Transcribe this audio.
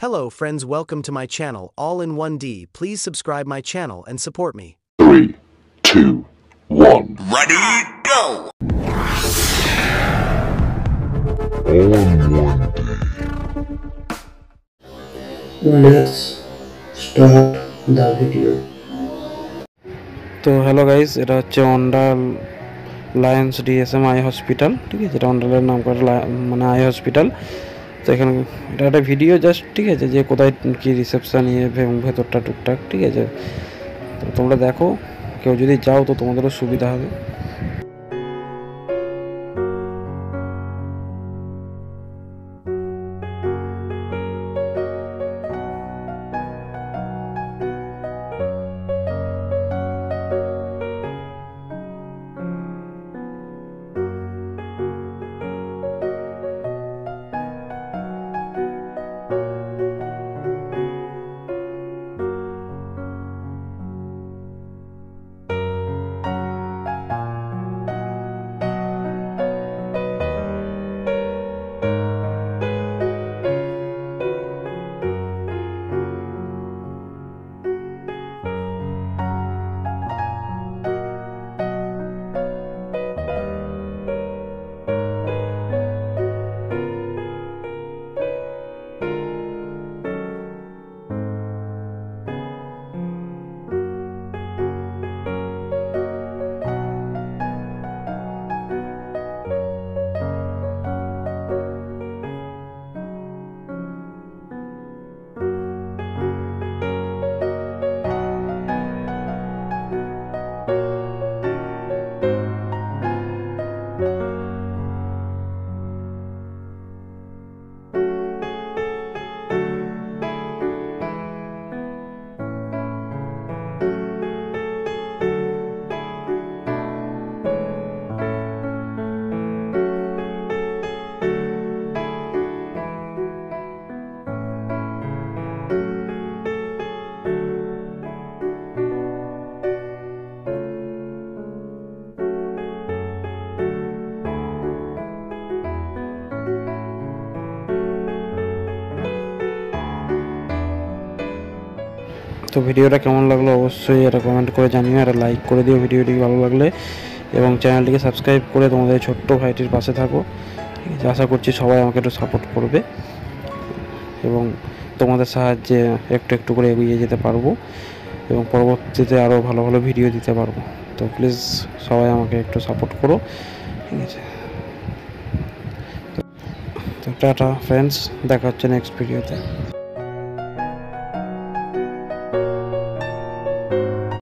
Hello friends, welcome to my channel all in 1D. Please subscribe my channel and support me. 3, 2, 1. Ready, go! All in 1D. Let's start the video. তো hello guys, এটা হচ্ছে Andal Lions DSM eye hospital. ঠিক আছে, এটা অন্ডালের নাম করে মানে eye hospital. তো এখানে এটা একটা ভিডিও জাস্ট, ঠিক আছে, যে কোথায় কি রিসেপশন এবং ভেতরটা টুকটাক। ঠিক আছে, তো তোমরা দেখো, কেউ যদি যাও তো তোমাদেরও সুবিধা হবে। তো ভিডিওটা কেমন লাগলো অবশ্যই এটা কমেন্ট করে জানিও, এটা লাইক করে দিও ভিডিওটি ভালো লাগলে, এবং চ্যানেলটিকে সাবস্ক্রাইব করে তোমাদের ছোট্ট ভাইটির পাশে থাকো। ঠিক আছে, আশা করছি সবাই আমাকে একটু সাপোর্ট করবে এবং তোমাদের সাহায্যে একটু একটু করে এগিয়ে যেতে পারবো এবং পরবর্তীতে আরও ভালো ভালো ভিডিও দিতে পারবো। তো প্লিজ সবাই আমাকে একটু সাপোর্ট করো। ঠিক আছে, তো টাটা ফ্রেন্ডস, দেখা হচ্ছে নেক্সট ভিডিওতে।